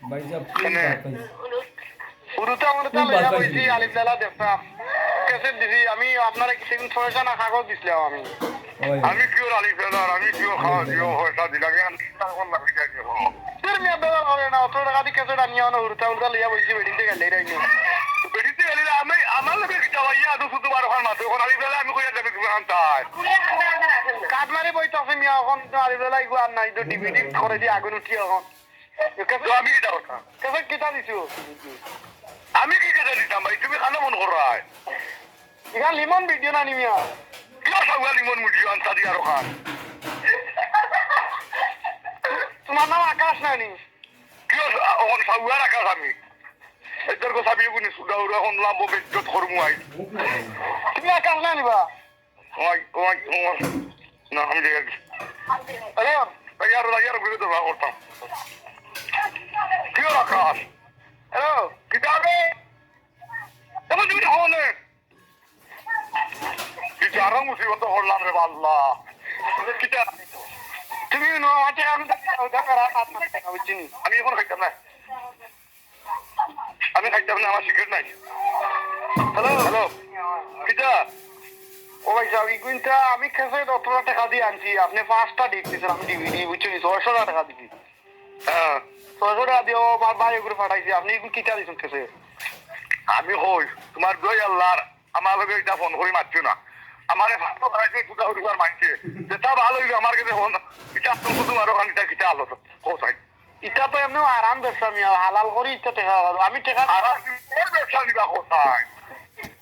ভাই যা ফুল বাতাস উরুতা উরুতা লইয়া বইছি আলিফলালা দেখতাম কেসে দিছি আমি আপনারা কিছুদিন ছয়টা না কাগজ দিছিলাম আমি ওই আমি কিও আলিফলালা আমি কিও খাওয়া দিও পয়সা দিলাম এখন লাগি যায় তোর মিয়া বেলা হবে না অত টাকা দিয়ে কেসে আনিয়া না উরুতা উরুতা লইয়া বইছি বেডিতে গেলে রাইনি বেরিতে গেলে আমি আমার লোকে কিটা ভাইয়া তো শুধু বারো খান মাত্র এখন আলিফলালা আমি কইয়া যাবে তুমি আনতাই কাঠ মারি বইতাছে মিয়া এখন আলিফলালা ইগো আর নাই তো ডিভিডি করে দিয়ে আগুন উঠি এখন তো আমি কিটা কথা কেসে কিতা দিছো আমি কি কেটে দিতাম ভাই তুমি খানো মন করায় ইগা লিমন ভিডিও না নিমিয়া কিয় সাউয়ালি মন মুড়িও আনতা দিয়া রখান তোমার নাম আকাশ নানি কিয় এখন সাউয়ার আকাশ আমি এদের কথা আমি কোনি সুদাউর এখন লাভ বেজ্জত করমু আই তুমি আকাশ না নিবা ওই ওই ওই না আমি দেখি হ্যালো ইয়ার ঘুরে তো করতাম কিয় আকাশ হ্যালো কিতাবে তবে তুমি হনে কি জারা মুসিবত করলাম রে আল্লাহ কিতা তুমি মাঠে আমি দেখা হাত মারতে বুঝছি আমি এখন খাইতাম না আমি খাইতাম না আমার সিগারেট নাই হ্যালো হ্যালো কিতা ও ভাই সাহেব ইগুনটা আমি খেসে 18 টাকা দিয়ে আনছি আপনি 5টা দেখতেছেন আমি ডিভিডি বুঝছি 600 টাকা দিছি হ্যাঁ 600 টাকা দিয়ে আমার ভাই করে পাঠাইছি আপনি ইগুন কিটা দিছেন খেসে আমি হই তোমার দই আল্লাহর আমার লগে এটা ফোন করি মারছো না আমারে ফাটো করাইছে সুদা হরিবার মানছে যেটা ভালো হইলো আমার কাছে ফোন এটা তুমি তোমার ওখানে কিটা আলো তো কোথায় এটা তো এমনি আরাম ব্যবসা আমি হালাল করি ইচ্ছা টাকা আমি টাকা আর ব্যবসা দিবা কোথায়